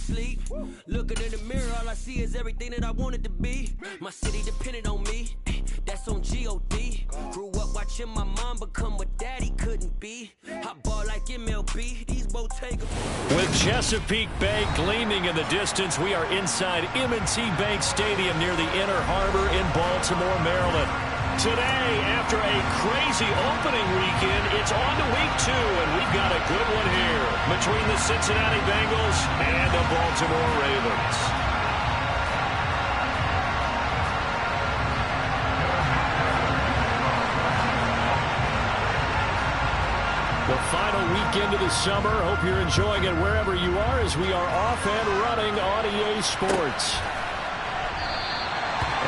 sleep. Looking in the mirror, all I see is everything that I wanted to be. My city depended on me, that's on G.O.D. Grew up watching my mom become what daddy couldn't be. I ball like MLB, these Bottega. With Chesapeake Bay gleaming in the distance, we are inside M&T Bank Stadium near the Inner Harbor in Baltimore, Maryland. Today, after a crazy opening weekend, it's on to week 2, and we've got a good one here between the Cincinnati Bengals and the Baltimore Ravens. The final weekend of the summer. Hope you're enjoying it wherever you are as we are off and running on EA Sports.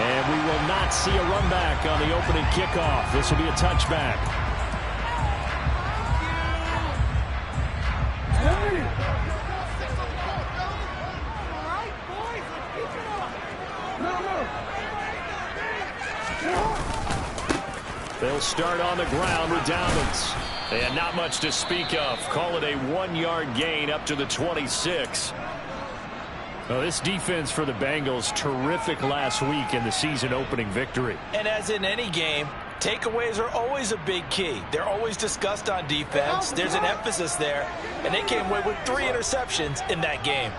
And we will not see a run back on the opening kickoff. This will be a touchback. They'll start on the ground with Dobbins. And not much to speak of. Call it a 1-yard gain up to the 26. Well, this defense for the Bengals, terrific last week in the season-opening victory. And as in any game, takeaways are always a big key. They're always discussed on defense. There's an emphasis there, and they came away with 3 interceptions in that game.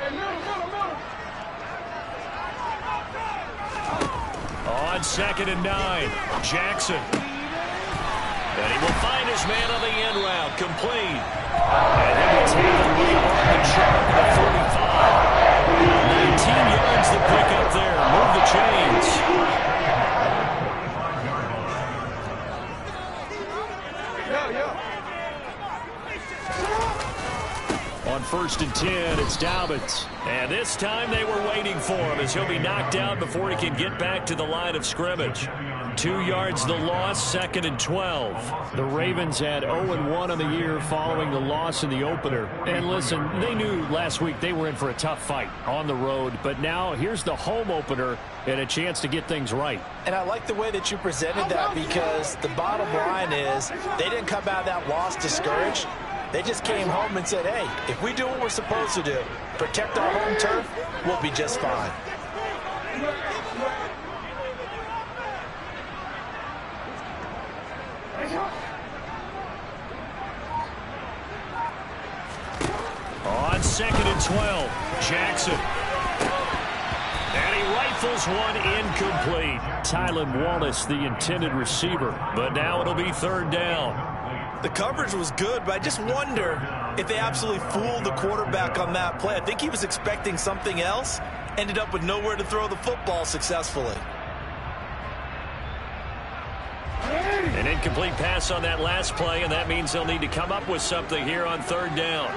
On 2nd and 9, Jackson. And he will find his man on the end route, complete. And he will take the lead on the chalk at 45. 19 yards to pick up there. Move the chains. On 1st and 10, it's Dobbins. And this time they were waiting for him as he'll be knocked out before he can get back to the line of scrimmage. 2 yards the loss, 2nd and 12. The Ravens had 0-1 on the year following the loss in the opener. And listen, they knew last week they were in for a tough fight on the road. But now here's the home opener and a chance to get things right. And I like the way that you presented that because the bottom line is they didn't come out of that loss discouraged. They just came home and said, hey, if we do what we're supposed to do, protect our home turf, we'll be just fine. On 2nd and 12, Jackson. And he rifles one incomplete. Tylan Wallace, the intended receiver. But now it'll be 3rd down. The coverage was good, but I just wonder if they absolutely fooled the quarterback on that play. I think he was expecting something else, ended up with nowhere to throw the football successfully. An incomplete pass on that last play, and that means they'll need to come up with something here on 3rd down.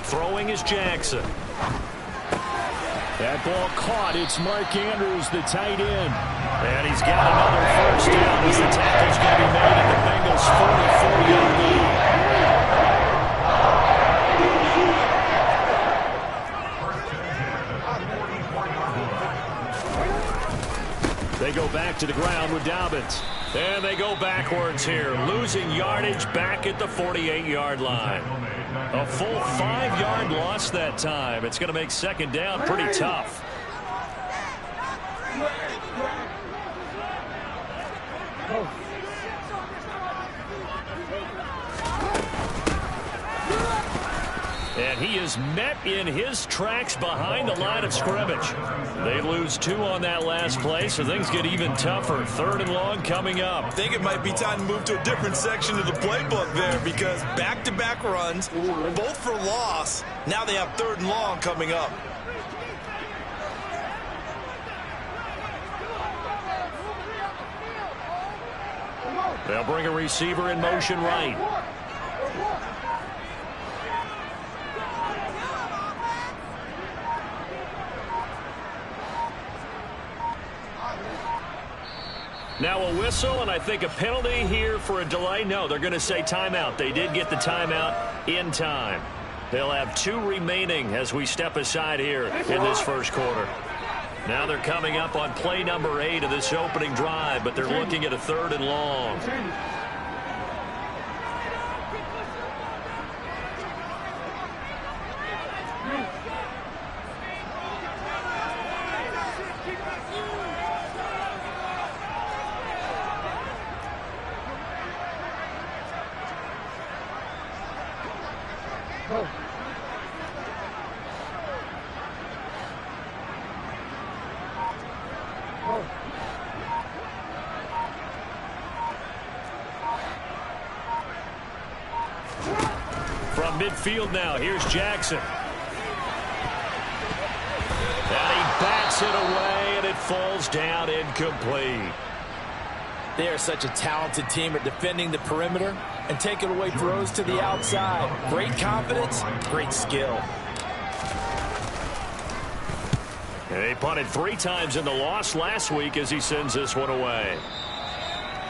Throwing is Jackson. That ball caught. It's Mark Andrews, the tight end. And he's got another 1st down as the tackle's going to be made at the Bengals' 44-yard line. They go back to the ground with Dobbins. And they go backwards here, losing yardage back at the 48-yard line. A full 5-yard loss that time. It's going to make 2nd down pretty tough. And he is met in his tracks behind the line of scrimmage. They lose 2 on that last play, so things get even tougher. 3rd and long coming up. I think it might be time to move to a different section of the playbook there because back-to-back runs, both for loss. Now they have 3rd and long coming up. They'll bring a receiver in motion right. Now a whistle, and I think a penalty here for a delay. No, they're going to say timeout. They did get the timeout in time. They'll have 2 remaining as we step aside here in this first quarter. Now they're coming up on play number 8 of this opening drive, but they're looking at a 3rd and long. From midfield now, here's Jackson. And he bats it away, and it falls down incomplete. They are such a talented team at defending the perimeter and taking away throws to the outside. Great confidence, great skill. And he punted 3 times in the loss last week as he sends this one away.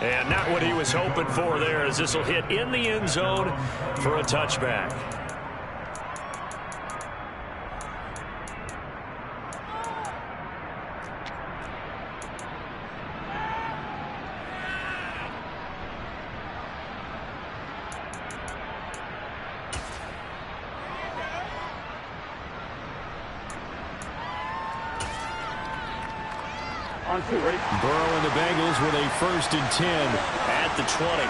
And not what he was hoping for there, as this will hit in the end zone for a touchback. Burrow and the Bengals with a 1st and 10 at the 20.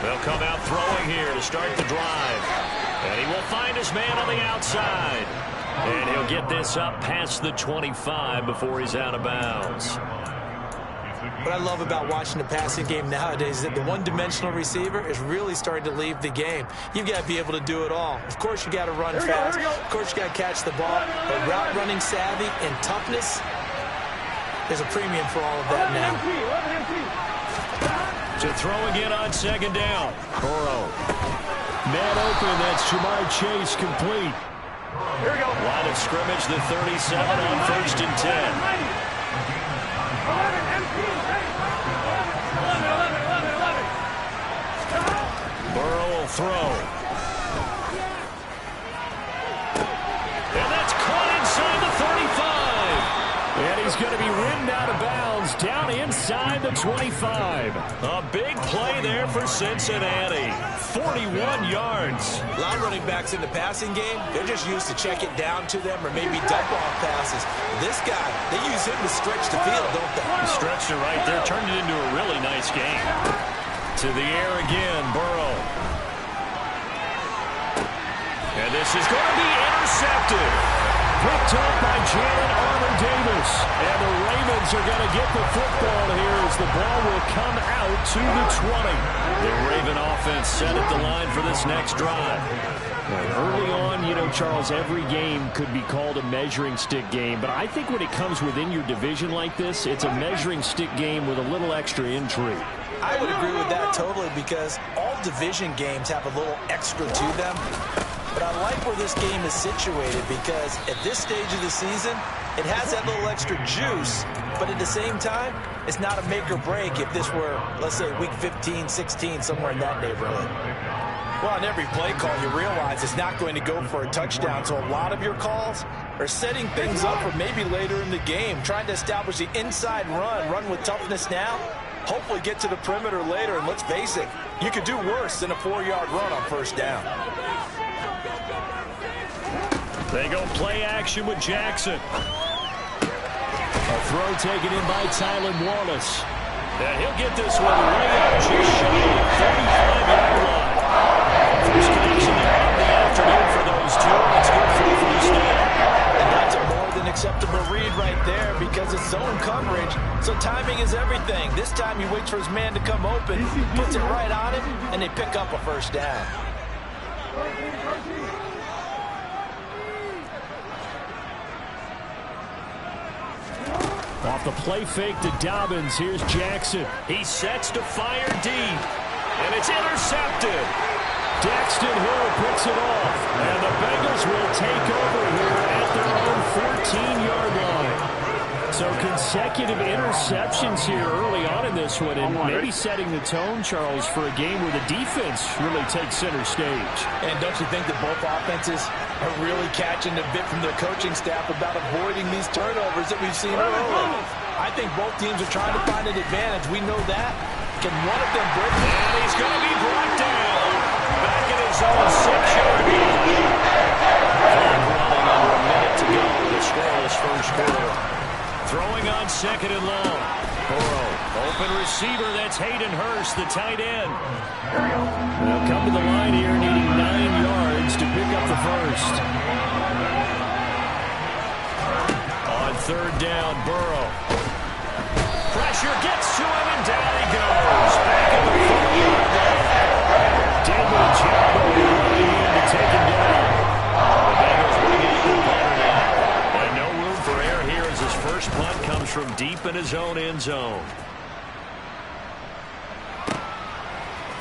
They'll come out throwing here to start the drive. And he will find his man on the outside. And he'll get this up past the 25 before he's out of bounds. What I love about watching the passing game nowadays is that the one-dimensional receiver is really starting to leave the game. You've got to be able to do it all. Of course, you got to run fast. Of course, you got to catch the ball. But route running savvy and toughness, there's a premium for all of that now. To throw again on 2nd down. Burrow. Man open, that's Ja'Marr Chase complete. Here we go. Line of scrimmage, the 37 on 1st and 10. Burrow will throw. And that's caught inside the 35. And he's going to be ridden out of bounds down inside the 25. A big play there for Cincinnati. 41 yards. A lot of running backs in the passing game, they're just used to check it down to them or maybe dump-off passes. This guy, they use him to stretch the field, don't they? He stretched it right there, turned it into a really nice game. To the air again, Burrow. And this is going to be intercepted. Picked up by Jalen Armour-Davis. And the Ravens are going to get the football here as the ball will come out to the 20. The Raven offense set at the line for this next drive. Early on, you know, Charles, every game could be called a measuring stick game. But I think when it comes within your division like this, it's a measuring stick game with a little extra intrigue. I would agree with that totally because all division games have a little extra to them. But I like where this game is situated because at this stage of the season, it has that little extra juice, but at the same time, it's not a make or break if this were, let's say, week 15, 16, somewhere in that neighborhood. Well, on every play call, you realize it's not going to go for a touchdown, so a lot of your calls are setting things up for maybe later in the game, trying to establish the inside run with toughness now, hopefully get to the perimeter later, and let's face it, you could do worse than a 4-yard run on 1st down. They go play action with Jackson. A throw taken in by Tylan Wallace. And he'll get this one way up just shy of the 35-yard line. First connection there of the afternoon for those two. Let's go for the first down. And that's a more than acceptable read right there because it's zone coverage, so timing is everything. This time he waits for his man to come open, puts it right on him, and they pick up a 1st down. Off the play fake to Dobbins. Here's Jackson. He sets to fire deep. And it's intercepted. Daxton Hill picks it off. And the Bengals will take over here at their own 14-yard line. So consecutive interceptions here early on in this one, and maybe setting the tone, Charles, for a game where the defense really takes center stage. And don't you think that both offenses are really catching a bit from their coaching staff about avoiding these turnovers that we've seen early? I think both teams are trying to find an advantage. We know that. Can one of them break it? And he's going to be brought down. Back in his own 6-yard line. Running under a minute to go in the scoreless first quarter. Throwing on second and long. Burrow, open receiver. That's Hayden Hurst, the tight end. They'll come to the line here, needing 9 yards to pick up the first. On third down, Burrow. Pressure gets to him, and down he goes. Back in the 4-yard line. Daniel Job to take him down. The Bengals bring in the punter now. And no room for error here as his first punt comes from deep in his own end zone.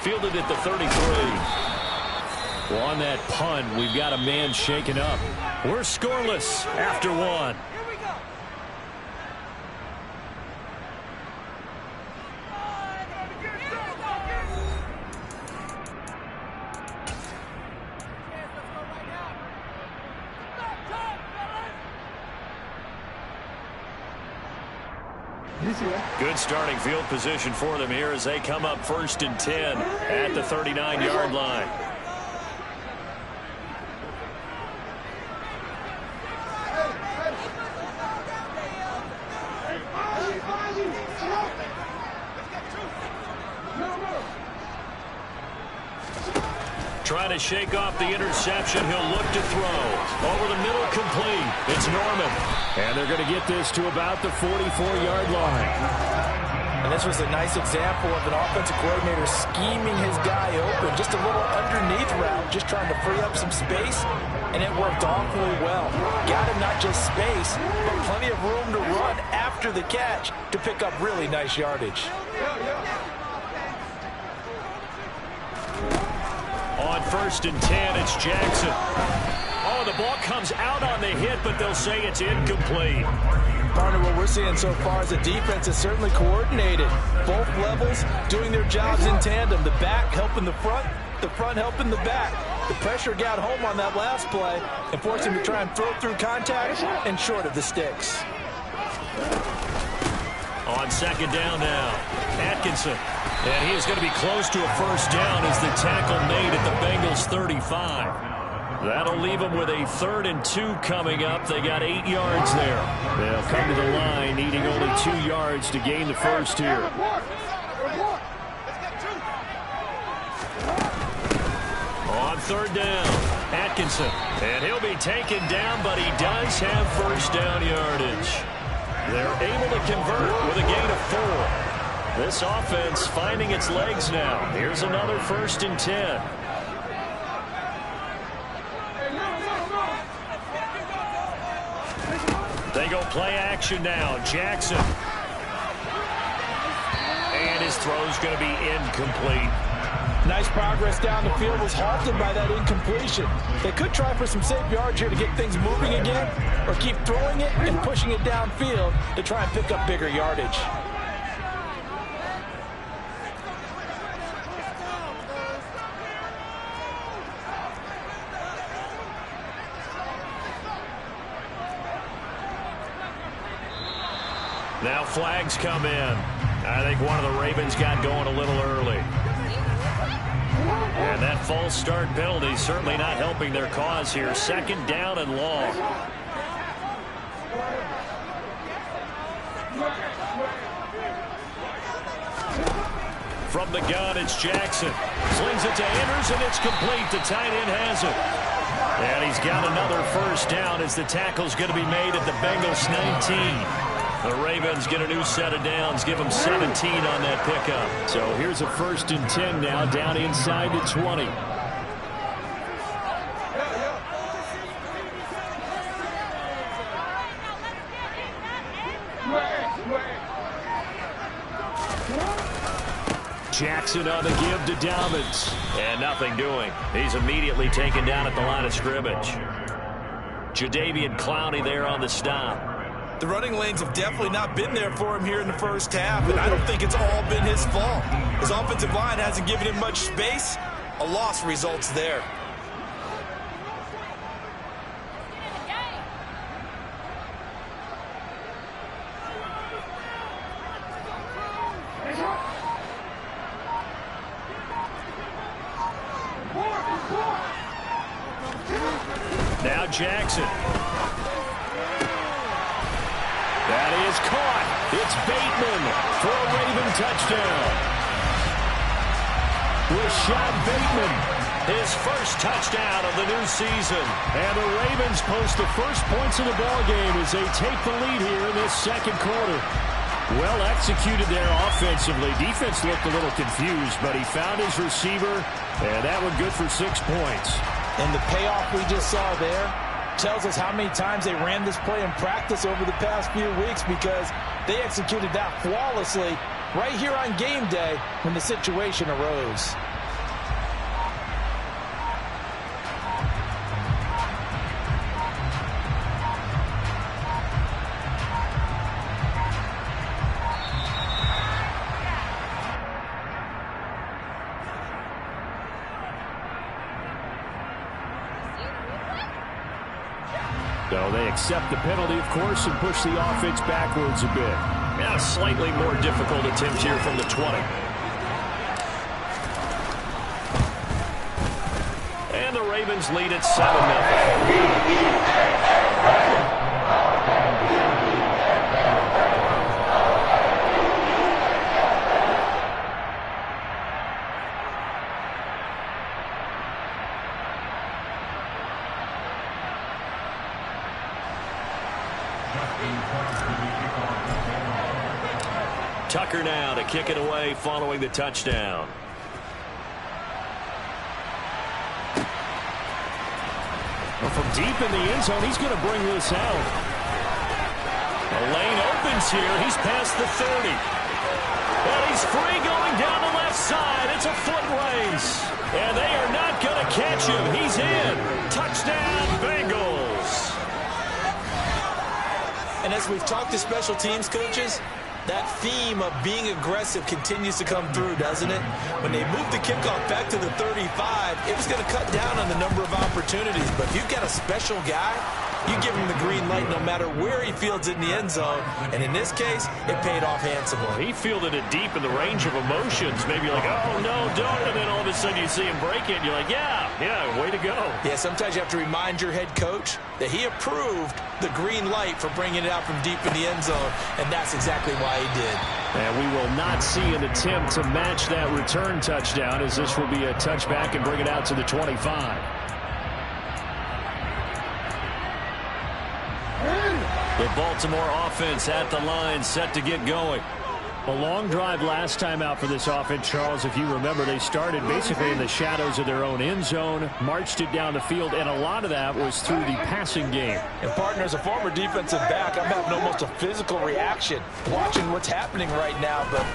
Fielded at the 33. Well, on that punt, we've got a man shaken up. We're scoreless after one. Good starting field position for them here as they come up 1st and 10 at the 39-yard line. Trying to shake off the interception. He'll look to throw. Over the middle, complete. It's Norman. And they're going to get this to about the 44-yard line. And this was a nice example of an offensive coordinator scheming his guy open. Just a little underneath route, just trying to free up some space. And it worked awfully well. Got him not just space, but plenty of room to run after the catch to pick up really nice yardage. On 1st and 10, it's Jackson. Oh, the ball comes out on the hit, but they'll say it's incomplete. Partner, what we're seeing so far is the defense is certainly coordinated. Both levels doing their jobs in tandem. The back helping the front helping the back. The pressure got home on that last play and forced him to try and throw through contact and short of the sticks. On second down now, Atkinson. And he is going to be close to a first down as the tackle made at the Bengals 35. That'll leave them with a 3rd and 2 coming up. They got 8 yards there. They'll come to the line needing only 2 yards to gain the first here. On 3rd down, Atkinson. And he'll be taken down, but he does have first down yardage. They're able to convert with a gain of 4. This offense finding its legs now. Here's another 1st and 10. They go play action now. Jackson. And his throw's going to be incomplete. Nice progress down the field, was halted by that incompletion. They could try for some safe yards here to get things moving again, or keep throwing it and pushing it downfield to try and pick up bigger yardage. Now flags come in. I think one of the Ravens got going a little early. And that false start penalty certainly not helping their cause here. 2nd down and long. From the gun, it's Jackson. Slings it to Andrews, and it's complete. The tight end has it. And he's got another first down as the tackle's going to be made at the Bengals 19. The Ravens get a new set of downs, give them 17 on that pickup. So here's a 1st and 10 now, down inside the 20. Jackson on the give to Dobbins. And nothing doing. He's immediately taken down at the line of scrimmage. Jadeveon Clowney there on the stop. The running lanes have definitely not been there for him here in the first half, and I don't think it's all been his fault. His offensive line hasn't given him much space. A loss results there. Now Jackson. That is caught. It's Bateman for a Raven touchdown. Rashad Bateman, his first touchdown of the new season. And the Ravens post the first points of the ballgame as they take the lead here in this second quarter. Well executed there offensively. Defense looked a little confused, but he found his receiver, and that one good for 6 points. And the payoff we just saw there tells us how many times they ran this play in practice over the past few weeks, because they executed that flawlessly right here on game day when the situation arose. So they accept the penalty, of course, and push the offense backwards a bit. Yeah, slightly more difficult attempt here from the 20. And the Ravens lead at 7-0. Tucker now to kick it away following the touchdown. Well, from deep in the end zone, he's going to bring this out. The lane opens here. He's past the 30. And he's free going down the left side. It's a foot race. And they are not going to catch him. He's in. Touchdown, Bengals. And as we've talked to special teams coaches, that theme of being aggressive continues to come through, doesn't it? When they moved the kickoff back to the 35, it was going to cut down on the number of opportunities. But if you've got a special guy, you give him the green light no matter where he fields it in the end zone. And in this case, it paid off handsomely. He fielded it deep in the range of emotions. Maybe you're like, oh, no, don't. And then all of a sudden you see him break it, and you're like, yeah, way to go. Yeah, sometimes you have to remind your head coach that he approved the green light for bringing it out from deep in the end zone, and that's exactly why he did. And we will not see an attempt to match that return touchdown, as this will be a touchback and bring it out to the 25. The Baltimore offense at the line, set to get going. A long drive last time out for this offense, Charles. If you remember, they started basically in the shadows of their own end zone, marched it down the field, and a lot of that was through the passing game. And, partner, as a former defensive back, I'm having almost a physical reaction watching what's happening right now. But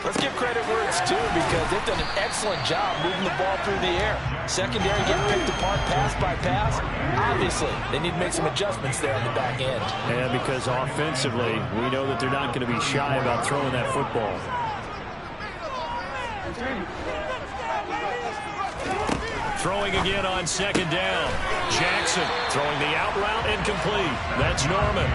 let's give credit where it's due, because they've done an excellent job moving the ball through the air. Secondary getting picked apart pass by pass. Obviously, they need to make some adjustments there on the back end. And because offensively, we know that they're not going to be shy about throwing that football. Throwing again on second down. Jackson throwing the out route, incomplete. That's Norman.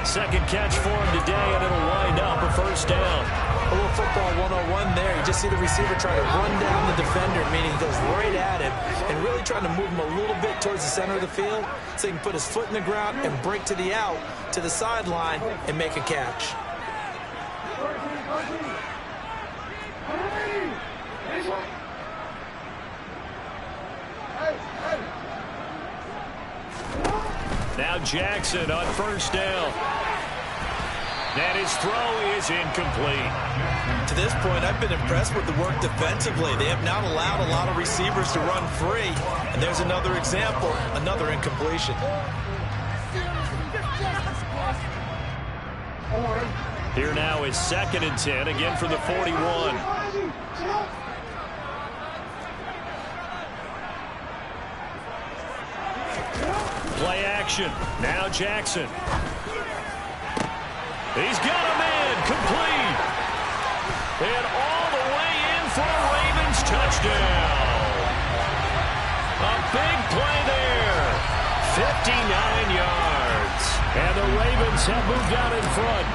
Second catch for him today, and it'll wind up a first down. A little football 101 there. You just see the receiver try to run down the defender, meaning he goes right at him, and really trying to move him a little bit towards the center of the field so he can put his foot in the ground and break to the out, to the sideline, and make a catch. Now Jackson on first down. And his throw is incomplete. To this point, I've been impressed with the work defensively. They have not allowed a lot of receivers to run free. And there's another example, another incompletion. Here now is 2nd and 10, again from the 41. Play action. Now Jackson. He's got a man complete. And all the way in for a Ravens touchdown. A big play there. 59 yards. And the Ravens have moved out in front.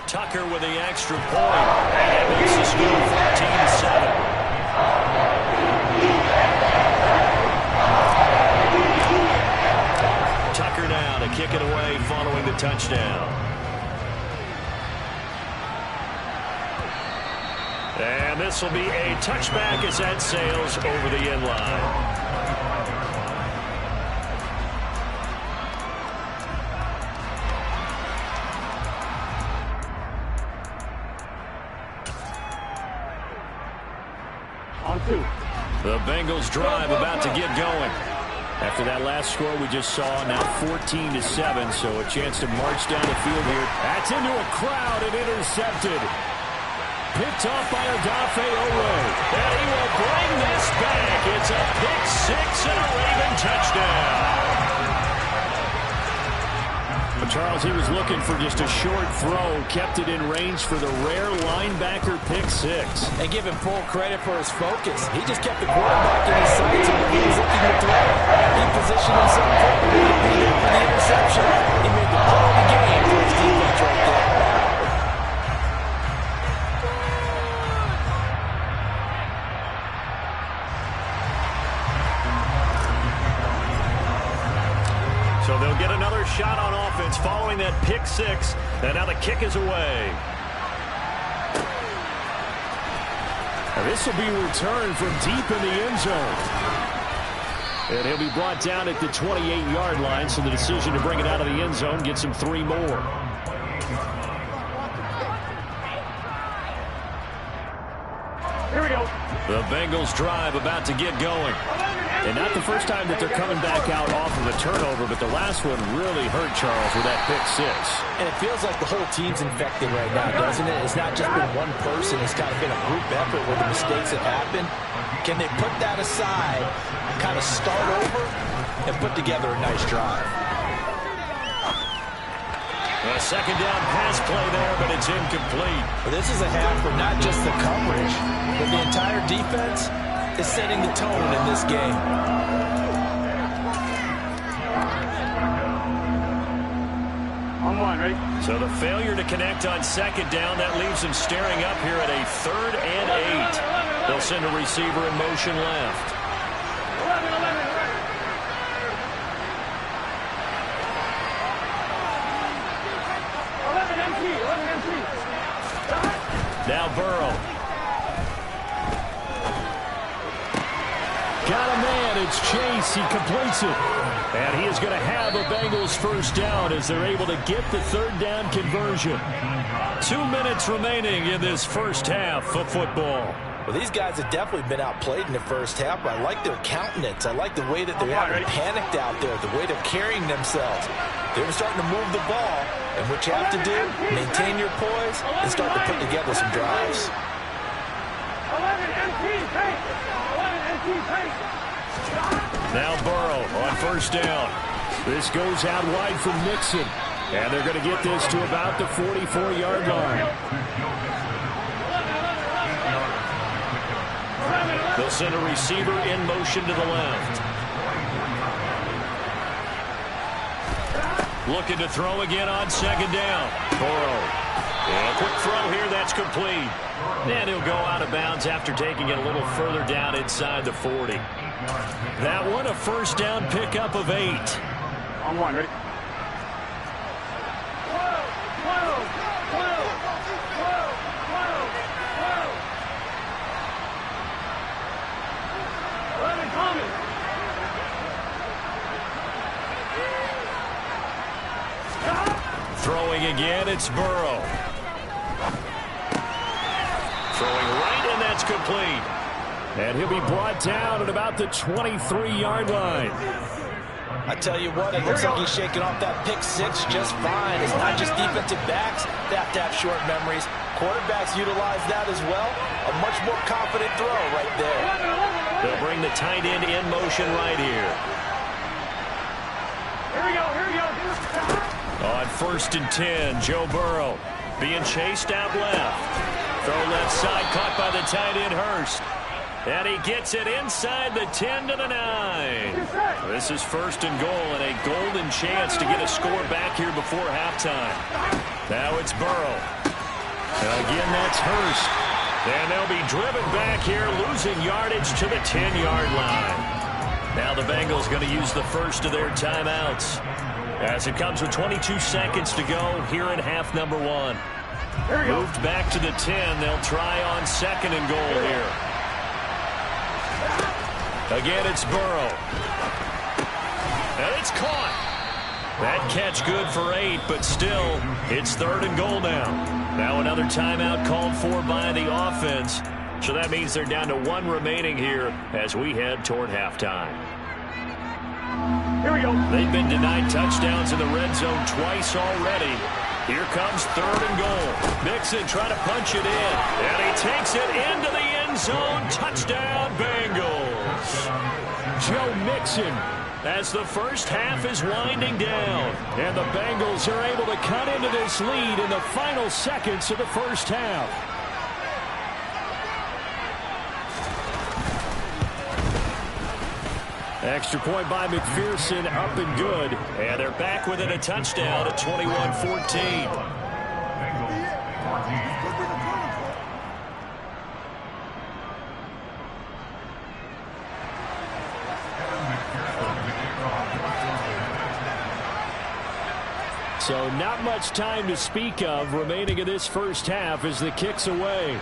Tucker with the extra point. And it makes the score 14-7. Tucker now to kick it away following the touchdown. And this will be a touchback as that sails over the end line. The Bengals drive about to get going. After that last score we just saw, now 14-7, so a chance to march down the field here. That's into a crowd and intercepted. Picked off by Odafe Oweh. And he will bring this back. It's a pick six and a Raven touchdown. But Charles, he was looking for just a short throw, kept it in range for the rare linebacker pick six. And give him full credit for his focus. He just kept the quarterback in his sights, and when he was looking to throw, he positioned himself perfectly to be there for the interception. He made the play of the game for his defense right there. So they'll get another shot on offense following that pick six. And now the kick is away. And this will be returned from deep in the end zone. And he'll be brought down at the 28-yard line, so the decision to bring it out of the end zone gets him 3 more. Here we go. The Bengals drive about to get going. And not the first time that they're coming back out off of a turnover, but the last one really hurt Charles with that pick six. And it feels like the whole team's infected right now, doesn't it? It's not just been one person. It's kind of been a group effort where the mistakes have happened. Can they put that aside, kind of start over, and put together a nice drive? A second down pass play there, but it's incomplete. Well, this is a half for not just the coverage, but the entire defense is setting the tone in this game. On one, ready? So the failure to connect on second down, that leaves them staring up here at a 3rd and 8. They'll send a receiver in motion left. 11 Now Burrow. Got a man, it's Chase, he completes it. And he is going to have a Bengals first down as they're able to get the 3rd down conversion. 2 minutes remaining in this first half of football. Well, these guys have definitely been outplayed in the first half, but I like their countenance. I like the way that they're having panicked out there, the way they're carrying themselves. They're starting to move the ball, and what you have to do, maintain your poise and start to put together some drives. 11 NT pace. 11 NT pace. Now Burrow on first down. This goes out wide from Nixon. And they're going to get this to about the 44-yard line. They'll send a receiver in motion to the left. Looking to throw again on second down. Burrow. And a quick throw here, that's complete. And he'll go out of bounds after taking it a little further down inside the 40. That one a first down pickup of 8. On one, ready? Throwing again, it's Burrow. Throwing right, and that's complete. And he'll be brought down at about the 23-yard line. I tell you what, it looks like he's shaking off that pick six just fine. It's not just defensive backs that have to have short memories. Quarterbacks utilize that as well. A much more confident throw right there. They'll bring the tight end in motion right here. Here we go. On 1st and 10, Joe Burrow being chased out left. Throw left side, caught by the tight end Hurst. And he gets it inside the 10 to the 9. This is 1st and goal and a golden chance to get a score back here before halftime. Now it's Burrow. Again, that's Hurst. And they'll be driven back here, losing yardage to the 10-yard line. Now the Bengals going to use the first of their timeouts, as it comes with 22 seconds to go here in half number 1. Moved back to the 10. They'll try on 2nd and goal here. Again, it's Burrow. And it's caught. That catch good for 8, but still, it's 3rd and goal now. Now another timeout called for by the offense. So that means they're down to 1 remaining here as we head toward halftime. Here we go. They've been denied touchdowns in the red zone twice already. Here comes 3rd and goal. Mixon trying to punch it in. And he takes it into the end zone. Touchdown, Bengals. Joe Mixon, as the first half is winding down. And the Bengals are able to cut into this lead in the final seconds of the first half. Extra point by McPherson, up and good. And they're back within a touchdown at 21-14. So not much time to speak of remaining in this first half as the kick's away.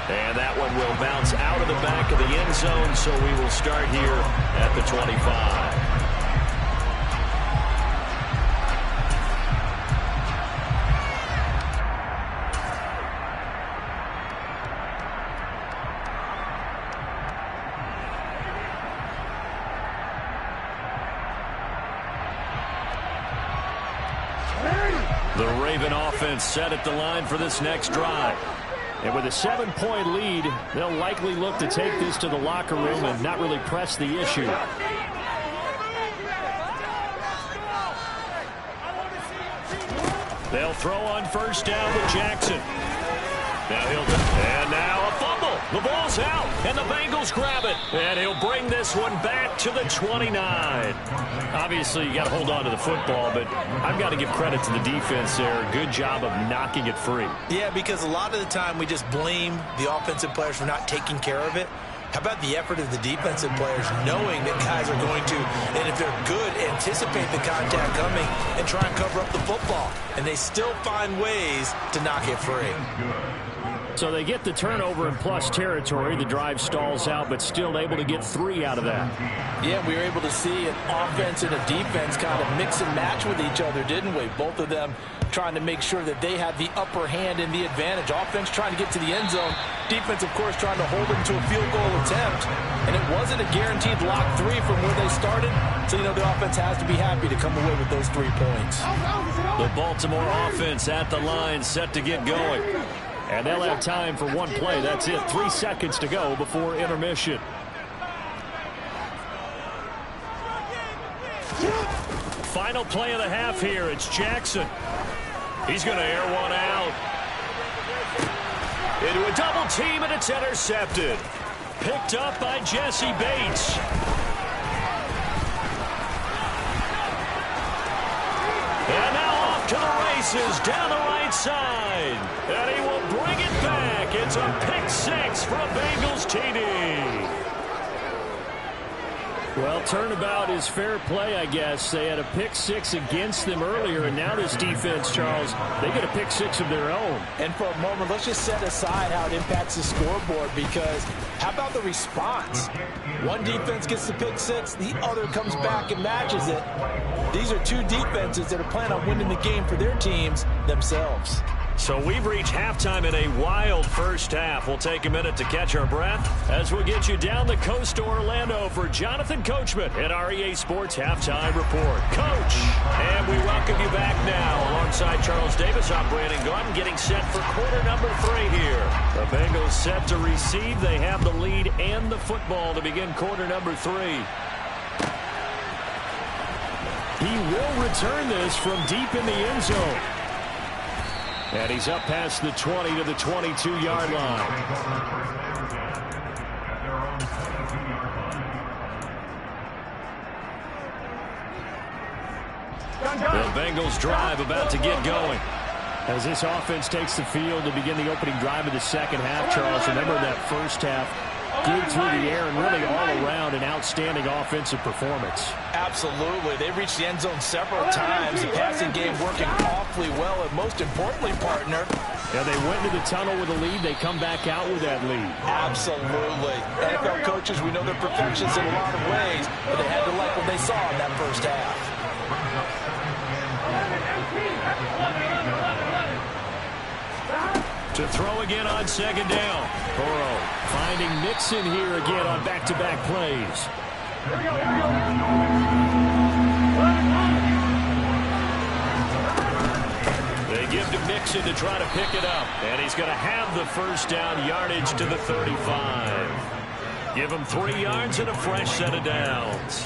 And that one will bounce out of the back of the end zone, so we will start here at the 25. The Raven offense set at the line for this next drive. And with a 7-point lead, they'll likely look to take this to the locker room and not really press the issue. They'll throw on first down with Jackson. And now a fumble. The ball's out, and the Bengals grab it. And he'll bring this one back to the 29. Obviously, you got to hold on to the football, but I've got to give credit to the defense there. Good job of knocking it free. Yeah, because a lot of the time we just blame the offensive players for not taking care of it. How about the effort of the defensive players knowing that guys are going to, and if they're good, anticipate the contact coming and try and cover up the football. And they still find ways to knock it free. So they get the turnover in plus territory. The drive stalls out, but still able to get 3 out of that. Yeah, we were able to see an offense and a defense kind of mix and match with each other, didn't we? Both of them trying to make sure that they had the upper hand and the advantage. Offense trying to get to the end zone. Defense, of course, trying to hold them to a field goal attempt. And it wasn't a guaranteed lock 3 from where they started. So, you know, the offense has to be happy to come away with those 3 points. The Baltimore offense at the line, set to get going. And they'll have time for one play. That's it. 3 seconds to go before intermission. Final play of the half here. It's Jackson. He's going to air one out. Into a double team, and it's intercepted. Picked up by Jesse Bates. And now off to the races down the right side. And he will bring it back. It's a pick 6 for a Bengals TD. Well, turnabout is fair play, I guess. They had a pick 6 against them earlier, and now this defense, Charles, they get a pick 6 of their own. And for a moment, let's just set aside how it impacts the scoreboard, because how about the response? One defense gets the pick 6, the other comes back and matches it. These are 2 defenses that are planning on winning the game for their teams themselves. So we've reached halftime in a wild first half. We'll take a minute to catch our breath as we'll get you down the coast to Orlando for Jonathan Coachman at our EA Sports Halftime Report. Coach, and we welcome you back now alongside Charles Davis. I'm Brandon Gaudin getting set for quarter number 3 here. The Bengals set to receive. They have the lead and the football to begin quarter number 3. He will return this from deep in the end zone. And he's up past the 20 to the 22-yard line. The Bengals drive about to get going. As this offense takes the field to begin the opening drive of the second half, Charles, remember that first half, good through the air and really all around an outstanding offensive performance. Absolutely. They reached the end zone several times. The passing game working awfully well, and most importantly, partner, yeah, they went into the tunnel with a lead. They come back out with that lead. Absolutely. NFL coaches, we know they're perfectionists in a lot of ways, but they had to like what they saw in that first half. To throw again on second down. Burrow finding Mixon here again on back-to-back plays. They give to Mixon to try to pick it up. And he's going to have the first down, yardage to the 35. Give him 3 yards and a fresh set of downs.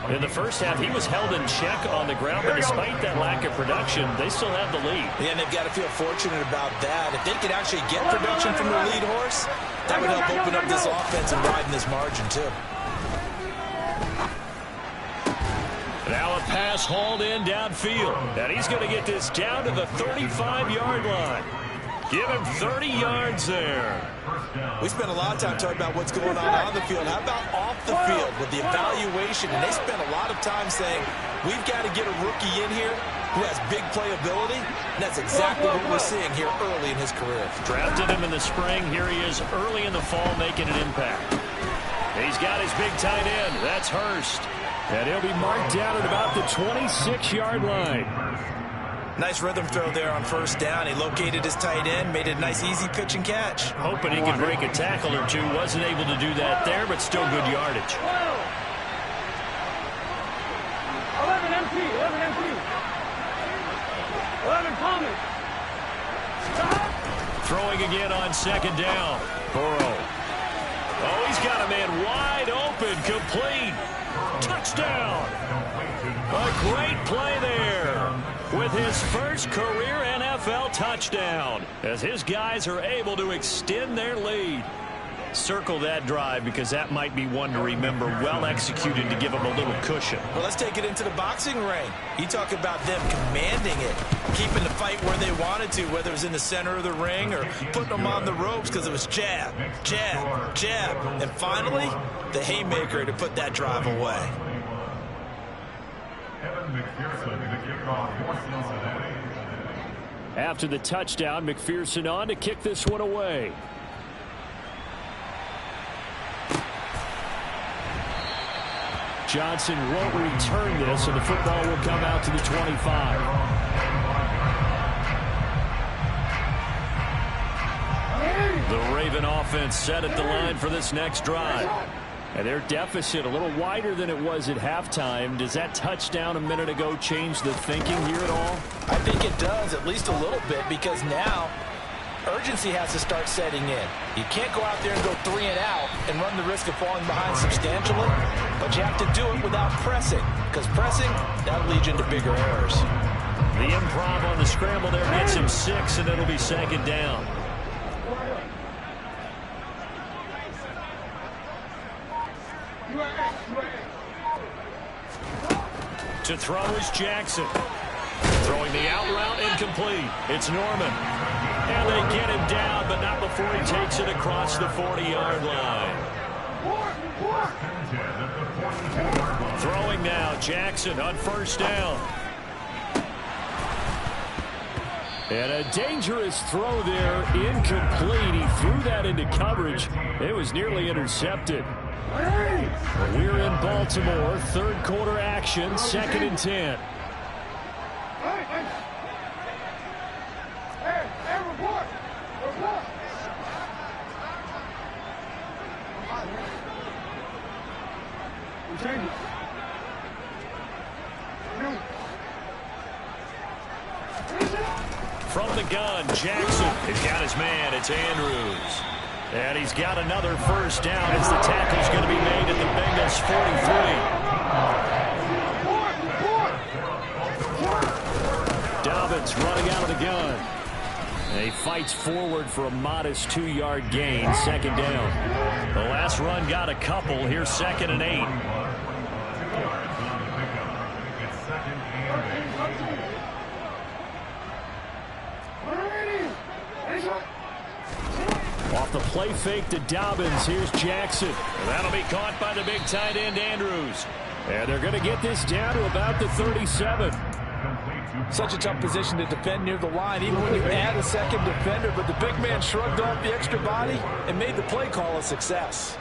In the first half, he was held in check on the ground, but despite that lack of production, they still have the lead. Yeah, and they've got to feel fortunate about that. If they could actually get production from their lead horse, that would help open up this offense and widen this margin, too. Now a pass hauled in downfield, and he's going to get this down to the 35-yard line. Give him 30 yards there. We spent a lot of time talking about what's going on the field. How about off the field with the evaluation? And they spent a lot of time saying, we've got to get a rookie in here who has big playability. And that's exactly what we're seeing here early in his career. Drafted him in the spring. Here he is early in the fall making an impact. He's got his big tight end. That's Hurst. And he'll be marked down at about the 26-yard line. Nice rhythm throw there on first down. He located his tight end, made it a nice easy pitch and catch. Hoping he could break a tackle or two. Wasn't able to do that there, but still good yardage. 11 empty. 11 coming. Throwing again on second down. Burrow. Oh, he's got a man wide open, complete. Touchdown. A great play there with his first career NFL touchdown as his guys are able to extend their lead. Circle that drive because that might be one to remember. Well executed to give them a little cushion. Well, let's take it into the boxing ring. You talk about them commanding it, keeping the fight where they wanted to, whether it was in the center of the ring or putting them on the ropes because it was jab, jab, jab. And finally, the haymaker to put that drive away. After the touchdown, McPherson on to kick this one away. Johnson won't return this, and the football will come out to the 25. The Raven offense set at the line for this next drive. And their deficit a little wider than it was at halftime. Does that touchdown a minute ago change the thinking here at all? I think it does, at least a little bit, because now urgency has to start setting in. You can't go out there and go 3 and out and run the risk of falling behind substantially, but you have to do it without pressing, because pressing, that'll lead you into bigger errors. The improv on the scramble there gets him 6, and it'll be second down. To throw is Jackson. Throwing the out route incomplete. It's Norman. And they get him down, but not before he takes it across the 40-yard line. Throwing now, Jackson on first down. And a dangerous throw there, incomplete. He threw that into coverage. It was nearly intercepted. We're in Baltimore, third quarter action, 2nd and 10. From the gun, Jackson has got his man. It's Andrews. And he's got another first down as the tackle's going to be made at the Bengals 43. Dobbins running out of the gun. He fights forward for a modest 2-yard gain, second down. The last run got a couple. Here's 2nd and 8. Off the play fake to Dobbins. Here's Jackson. And that'll be caught by the big tight end, Andrews. And they're going to get this down to about the 37. Such a tough position to defend near the line, even when you add a second defender. But the big man shrugged off the extra body and made the play call a success.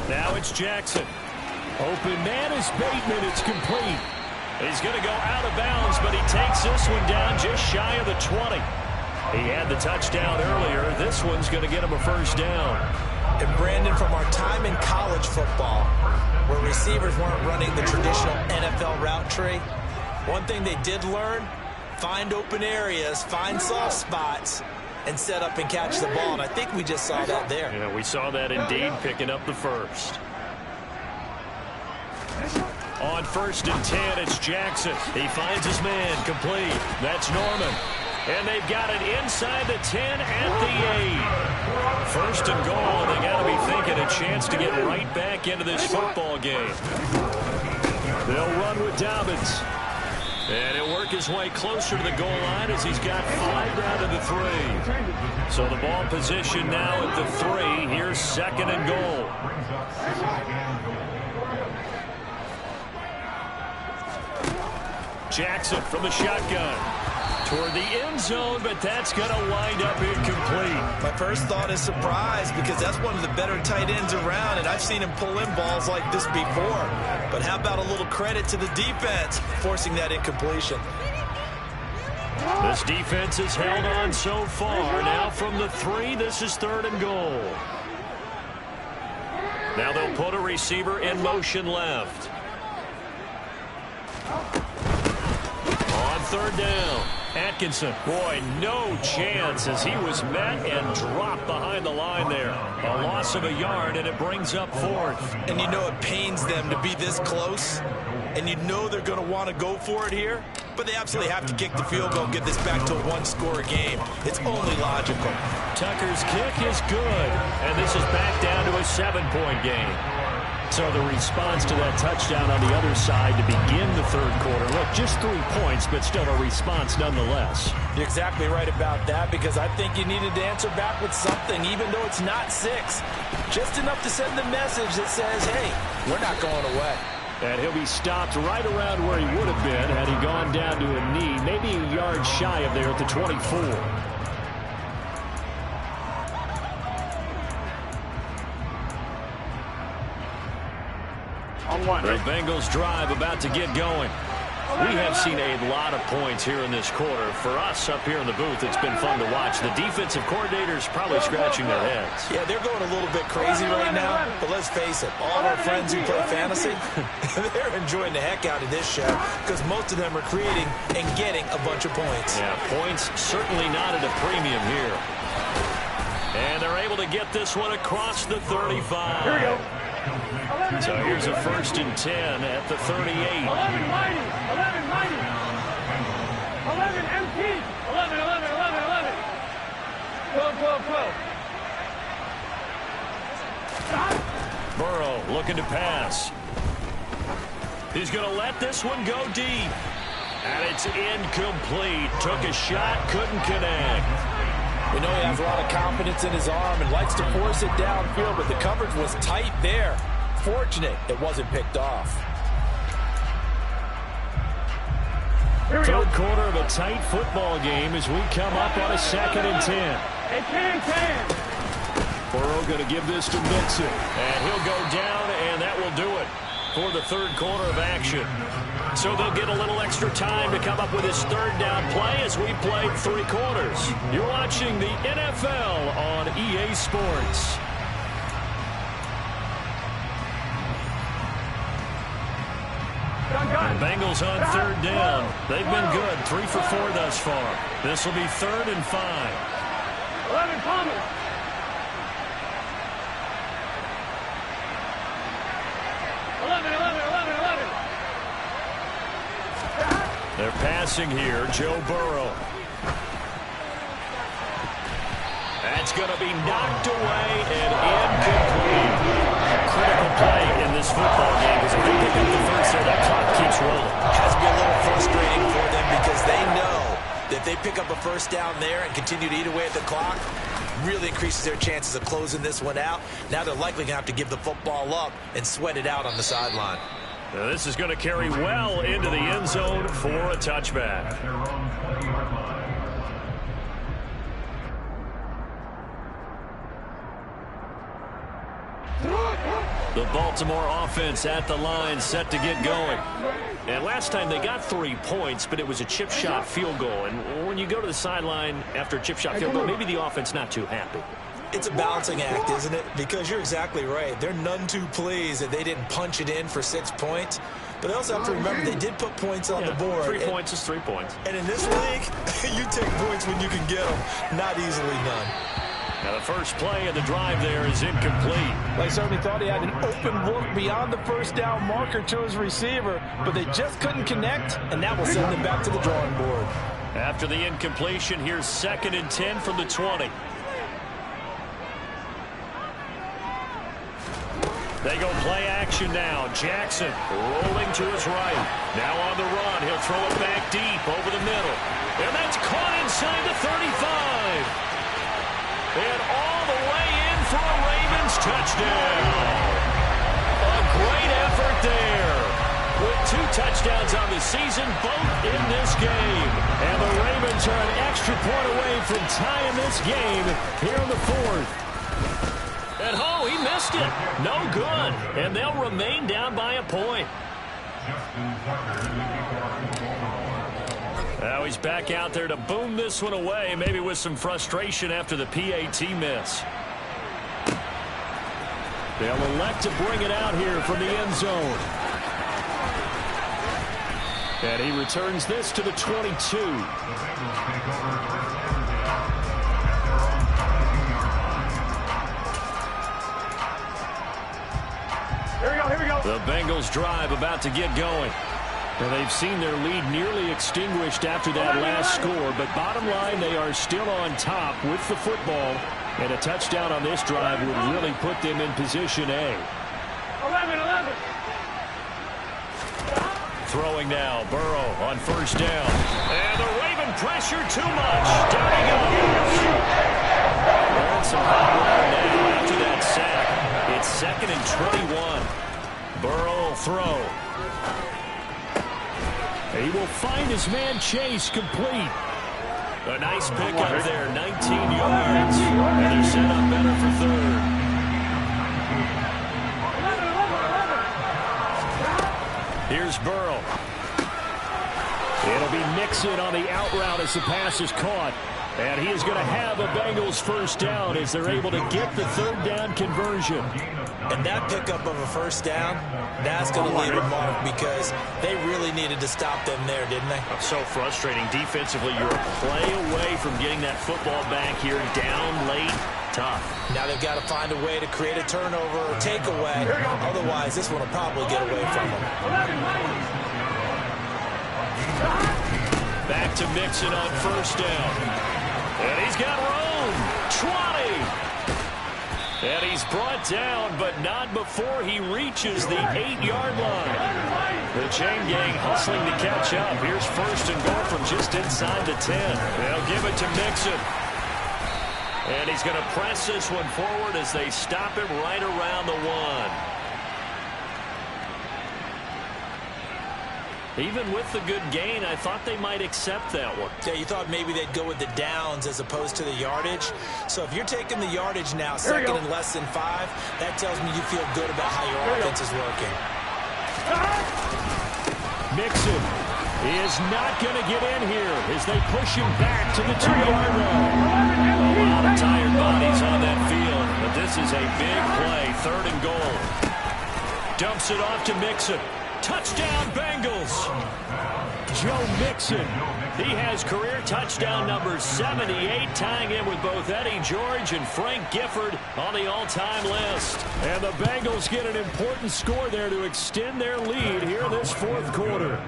Now it's Jackson. Open man is Bateman. It's complete. He's going to go out of bounds, but he takes this one down just shy of the 20. He had the touchdown earlier. This one's going to get him a first down. And Brandon, from our time in college football, where receivers weren't running the traditional NFL route tree, one thing they did learn, find open areas, find soft spots, and set up and catch the ball. And I think we just saw that there. Yeah, we saw that indeed, picking up the first. On 1st and 10, it's Jackson. He finds his man, complete. That's Norman. And they've got it inside the 10 at the 8. 1st and goal, and they got to be thinking a chance to get right back into this football game. They'll run with Dobbins. And he'll work his way closer to the goal line as he's got 5 down to the 3. So the ball position now at the 3. Here's 2nd and goal. Jackson from the shotgun toward the end zone, but that's going to wind up incomplete. My first thought is surprise, because that's one of the better tight ends around, and I've seen him pull in balls like this before. But how about a little credit to the defense forcing that incompletion? This defense has held on so far. Now from the 3, this is 3rd and goal. Now they'll put a receiver in motion left. On 3rd down, Atkinson. Boy, no chance as he was met and dropped behind the line there. A loss of a yard, and it brings up 4th. And you know it pains them to be this close, and you know they're going to want to go for it here, but they absolutely have to kick the field goal and get this back to a 1-score game. It's only logical. Tucker's kick is good, and this is back down to a 7-point game. So the response to that touchdown on the other side to begin the 3rd quarter. Look, just 3 points, but still a response nonetheless. You're exactly right about that, because I think you needed to answer back with something, even though it's not 6. Just enough to send the message that says, hey, we're not going away. And he'll be stopped right around where he would have been had he gone down to a knee, maybe a yard shy of there at the 24. The Bengals drive about to get going. We have seen a lot of points here in this quarter. For us up here in the booth, it's been fun to watch. The defensive coordinators probably scratching their heads. Yeah, they're going a little bit crazy right now, but let's face it, all of our friends who play fantasy, they're enjoying the heck out of this show, because most of them are creating and getting a bunch of points. Yeah, points certainly not at a premium here. And they're able to get this one across the 35. Here we go. So here's a 1st and 10 at the 38. 11 mighty, 11 mighty. 11 MT. 11, 11, 11, 11. 12, 12, 12. Burrow looking to pass. He's going to let this one go deep. And it's incomplete. Took a shot, couldn't connect. We know he has a lot of confidence in his arm and likes to force it downfield, but the coverage was tight there. Fortunate it wasn't picked off. Third quarter of a tight football game as we come up on a 2nd and 10. Hey, Burrow going to give this to Mixon. And he'll go down, and that will do it for the 3rd quarter of action. So they'll get a little extra time to come up with his 3rd down play as we played 3 quarters. You're watching the NFL on EA Sports. Bengals on 3rd down. They've been good, 3 for 4 thus far. This will be 3rd and 5. 11 Thomas. passing here. Joe Burrow. That's going to be knocked away and incomplete. Critical play in this football game because if they pick up the first there, that clock keeps rolling. Has to be a little frustrating for them because they know that if they pick up a first down there and continue to eat away at the clock, really increases their chances of closing this one out. Now they're likely going to have to give the football up and sweat it out on the sideline. Now this is going to carry well into the end zone for a touchback. The Baltimore offense at the line, set to get going. And last time they got 3 points, but it was a chip shot field goal. And when you go to the sideline after a chip shot field goal, maybe the offense not too happy. It's a balancing act, isn't it? Because you're exactly right. They're none too pleased that they didn't punch it in for 6 points. But they also have to remember they did put points on the board. 3 points is 3 points. And in this league, you take points when you can get them. Not easily done. Now the first play of the drive there is incomplete. They certainly thought he had an open look beyond the first down marker to his receiver, but they just couldn't connect, and that will send them back to the drawing board. After the incompletion, here's 2nd and 10 from the 20. They go play action now. Jackson rolling to his right. Now on the run. He'll throw it back deep over the middle. And that's caught inside the 35. And all the way in for a Ravens touchdown. A great effort there. With 2 touchdowns on the season, both in this game. And the Ravens are an extra point away from tying this game here in the 4th. And oh, he missed it. No good. And they'll remain down by a point. Now he's back out there to boom this one away, maybe with some frustration after the PAT miss. They'll elect to bring it out here from the end zone. And he returns this to the 22. Here we go. The Bengals drive about to get going. And they've seen their lead nearly extinguished after that last score. But bottom line, they are still on top with the football. And a touchdown on this drive would really put them in position A. 11. Throwing now, Burrow on first down. And the Raven pressure too much. Down he goes. And some hot ground now after that sack. It's 2nd and 21. Burrow will throw. He will find his man Chase complete. A nice pickup there, 19 yards. And they're set up better for 3rd. Here's Burrow. It'll be Mixon on the out route as the pass is caught. And he is going to have a Bengals first down as they're able to get the 3rd down conversion. And that pickup of a first down, that's going to leave a mark because they really needed to stop them there, didn't they? So frustrating. Defensively, you're a play away from getting that football back here down late. Tough. Now they've got to find a way to create a turnover or takeaway. Otherwise, this one will probably get away from them. Back to Mixon on first down. And he's got room. 20. And he's brought down, but not before he reaches the 8-yard line. The chain gang hustling to catch up. Here's 1st and goal from just inside the 10. They'll give it to Mixon. And he's going to press this one forward as they stop him right around the 1. Even with the good gain, I thought they might accept that one. Yeah, you thought maybe they'd go with the downs as opposed to the yardage. So if you're taking the yardage now, 2nd and less than 5, that tells me you feel good about how your offense is working. Mixon is not going to get in here as they push him back to the 2-yard line. A lot of tired bodies on that field, but this is a big play, 3rd and goal. Dumps it off to Mixon. Touchdown, Bengals. Joe Mixon. He has career touchdown number 78, tying in with both Eddie George and Frank Gifford on the all-time list. And the Bengals get an important score there to extend their lead here in this 4th quarter.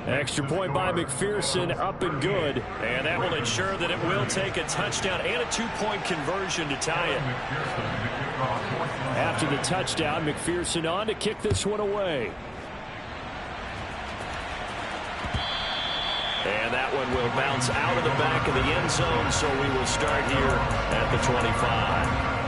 Extra point by McPherson, up and good. And that will ensure that it will take a touchdown and a 2-point conversion to tie it. After the touchdown, McPherson on to kick this one away. And that one will bounce out of the back of the end zone, so we will start here at the 25.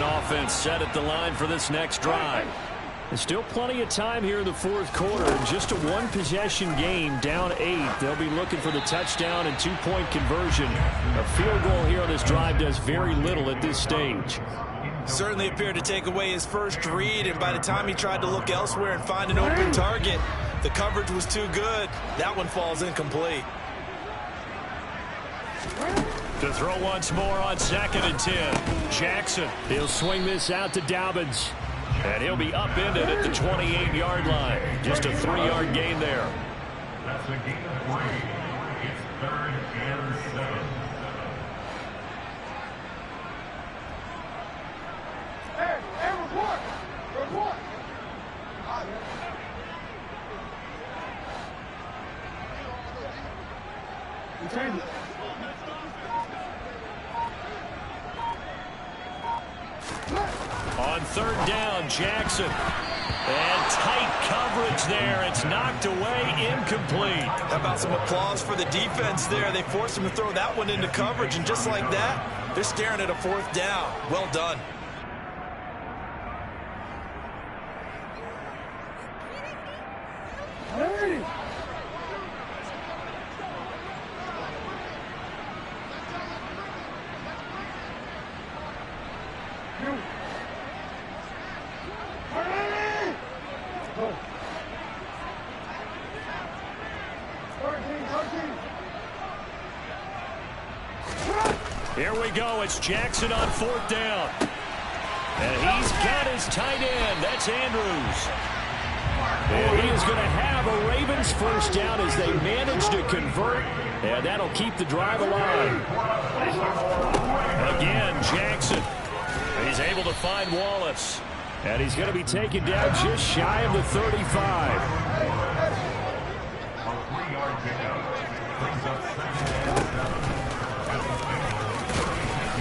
Offense set at the line for this next drive. There's still plenty of time here in the fourth quarter. Just a one-possession game, down 8. They'll be looking for the touchdown and 2-point conversion. A field goal here on this drive does very little at this stage. Certainly appeared to take away his first read, and by the time he tried to look elsewhere and find an open target, the coverage was too good. That one falls incomplete. To throw once more on 2nd and 10. Jackson. He'll swing this out to Dobbins. And he'll be upended at the 28-yard line. Just a 3-yard gain there. That's a gain of 3. It's 3rd and 7. Hey, report! Report! You change it. On 3rd down, Jackson. And tight coverage there. It's knocked away, incomplete. How about some applause for the defense there? They forced him to throw that one into coverage, and just like that, they're staring at a 4th down. Well done. Hey! Here we go. It's Jackson on 4th down. And he's got his tight end. That's Andrews. And he is going to have a Ravens first down as they manage to convert. And that'll keep the drive alive. Again, Jackson. He's able to find Wallace. And he's going to be taken down just shy of the 35.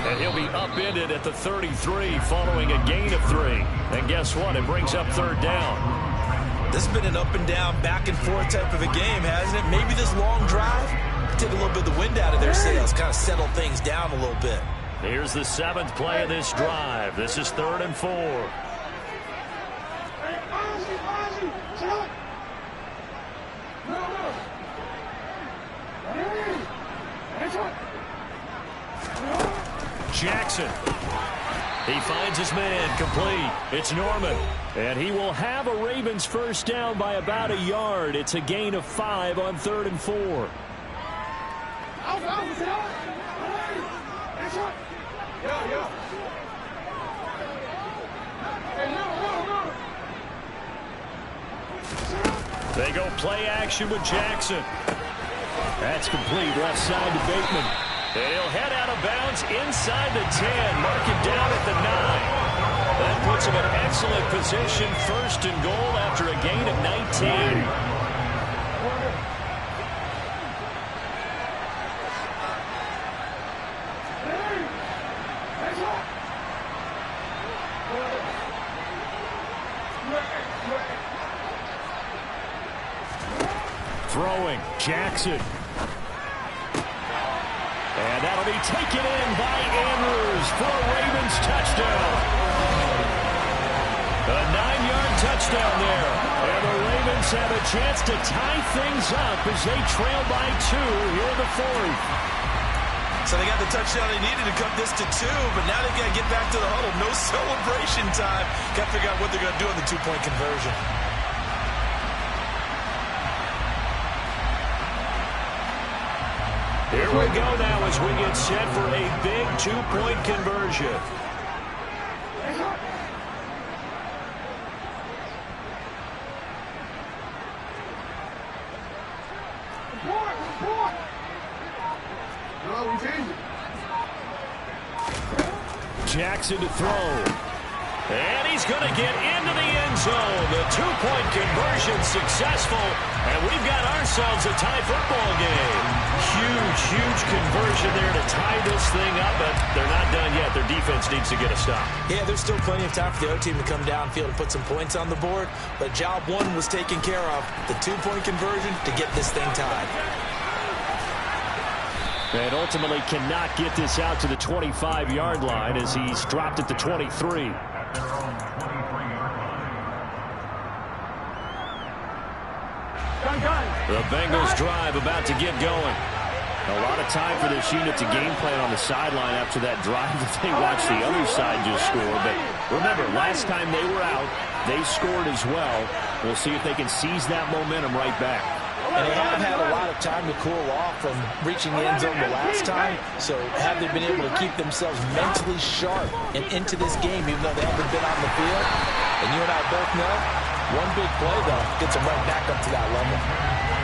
And he'll be upended at the 33 following a gain of 3. And guess what? It brings up 3rd down. This has been an up and down, back and forth type of a game, hasn't it? Maybe this long drive take a little bit of the wind out of their sails, kind of settle things down a little bit. Here's the 7th play of this drive. This is 3rd and 4. Jackson. He finds his man, complete. It's Norman. And he will have a Ravens first down by about a yard. It's a gain of 5 on 3rd and 4. They go play action with Jackson. That's complete, left side to Bateman. And he'll head out of bounds inside the 10. Mark him down at the 9. That puts him in excellent position. 1st and goal after a gain of 19. Throwing, Jackson. And that'll be taken in by Andrews for a Ravens touchdown. A 9-yard touchdown there. And the Ravens have a chance to tie things up as they trail by 2 here in the 4th. So they got the touchdown they needed to cut this to 2, but now they've got to get back to the huddle. No celebration time. Got to figure out what they're going to do on the 2-point conversion. Here we go now as we get set for a big 2-point conversion. No, we changed it. Jackson to throw. And he's going to get into the end zone. The two-point conversion successful. And we've got ourselves a tie football game. Huge conversion there to tie this thing up, but they're not done yet. Their defense needs to get a stop. Yeah, there's still plenty of time for the other team to come downfield and put some points on the board, but job one was taken care of. The two-point conversion to get this thing tied. And ultimately cannot get this out to the 25-yard line as he's dropped at the 23. The Bengals drive about to get going. A lot of time for this unit to game plan on the sideline after that drive that they watched the other side just score. But remember, last time they were out, they scored as well. We'll see if they can seize that momentum right back. And they have had a lot of time to cool off from reaching the end zone the last time. So have they been able to keep themselves mentally sharp and into this game, even though they haven't been on the field? And you and I both know, one big play, though, gets them right back up to that level.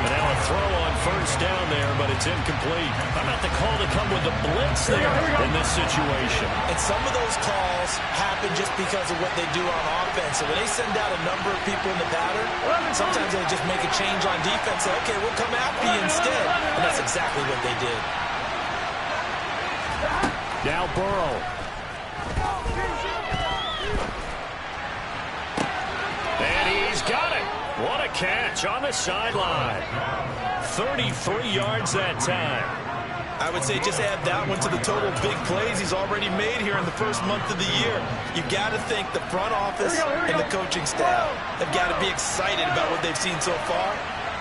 And now a throw on first down there, but it's incomplete. How about the call to come with the blitz there in this situation? And some of those calls happen just because of what they do on offense. So when they send out a number of people in the pattern, sometimes they just make a change on defense. Say, okay, we'll come after you instead. And that's exactly what they did. Now Burrow. And he's got it. What a catch on the sideline. 33 yards that time. I would say just add that one to the total big plays he's already made here in the first month of the year. You got to think the front office and the coaching staff have got to be excited about what they've seen so far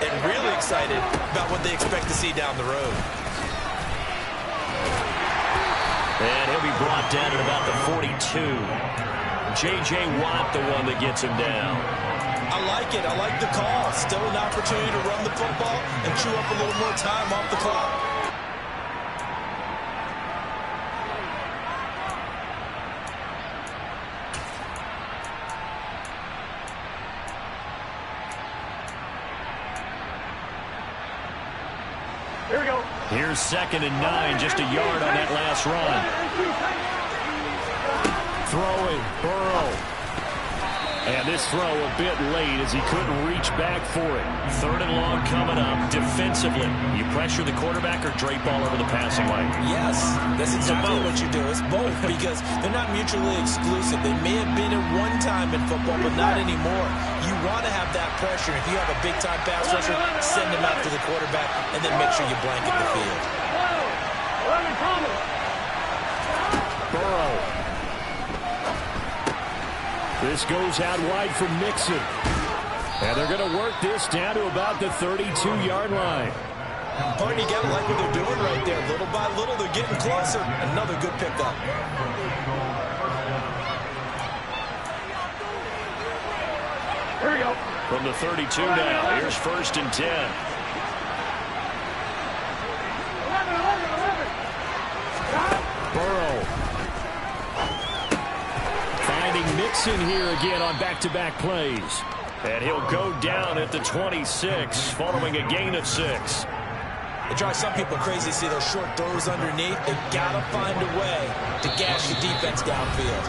and really excited about what they expect to see down the road. And he'll be brought down at about the 42. J.J. Watt, the one that gets him down. I like it. I like the call. Still an opportunity to run the football and chew up a little more time off the clock. Here we go. Here's 2nd and 9, just a yard on that last run. Throwing, Burrow. And this throw a bit late as he couldn't reach back for it. 3rd and long coming up. Defensively, you pressure the quarterback or drape all over the passing lane? Yes, that's exactly what you do. It's both because they're not mutually exclusive. They may have been at one time in football, but not anymore. You want to have that pressure. If you have a big-time pass rusher, send him after the quarterback, and then make sure you blanket the field. Burrow. This goes out wide for Mixon. And they're going to work this down to about the 32-yard line. Pardon, you got to like what they're doing right there. Little by little, they're getting closer. Another good pickup. Here we go. From the 32 now, here's 1st and 10. 11. Burrow. Finding Mixon here again on back-to-back plays. And he'll go down at the 26 following a gain of 6. It drives some people crazy to see those short throws underneath. They've got to find a way to gash the defense downfield.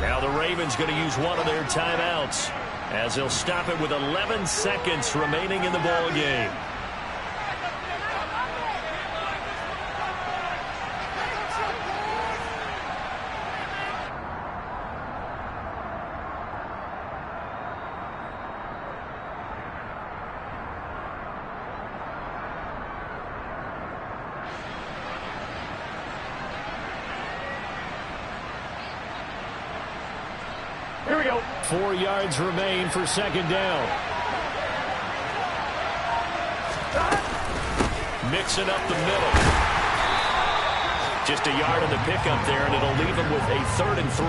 Now the Ravens going to use one of their timeouts as they'll stop it with 11 seconds remaining in the ball game. Here we go. 4 yards remain for 2nd down. Mixing up the middle. Just a yard on the pickup there, and it'll leave him with a 3rd and 3.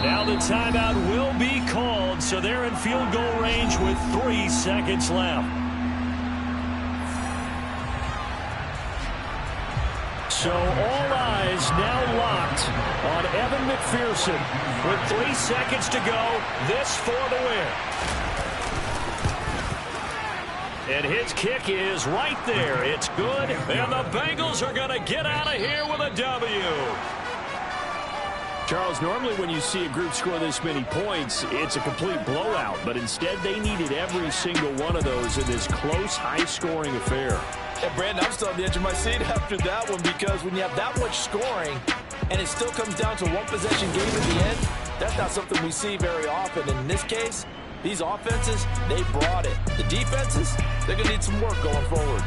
Now the timeout will be called, so they're in field goal range with 3 seconds left. So all eyes now locked on Evan McPherson. With 3 seconds to go, this for the win. And his kick is right there. It's good, and the Bengals are going to get out of here with a W. Charles, normally when you see a group score this many points, it's a complete blowout. But instead, they needed every single one of those in this close, high-scoring affair. And Brandon, I'm still on the edge of my seat after that one, because when you have that much scoring and it still comes down to one possession game at the end, that's not something we see very often. And in this case, these offenses, they brought it. The defenses, they're going to need some work going forward.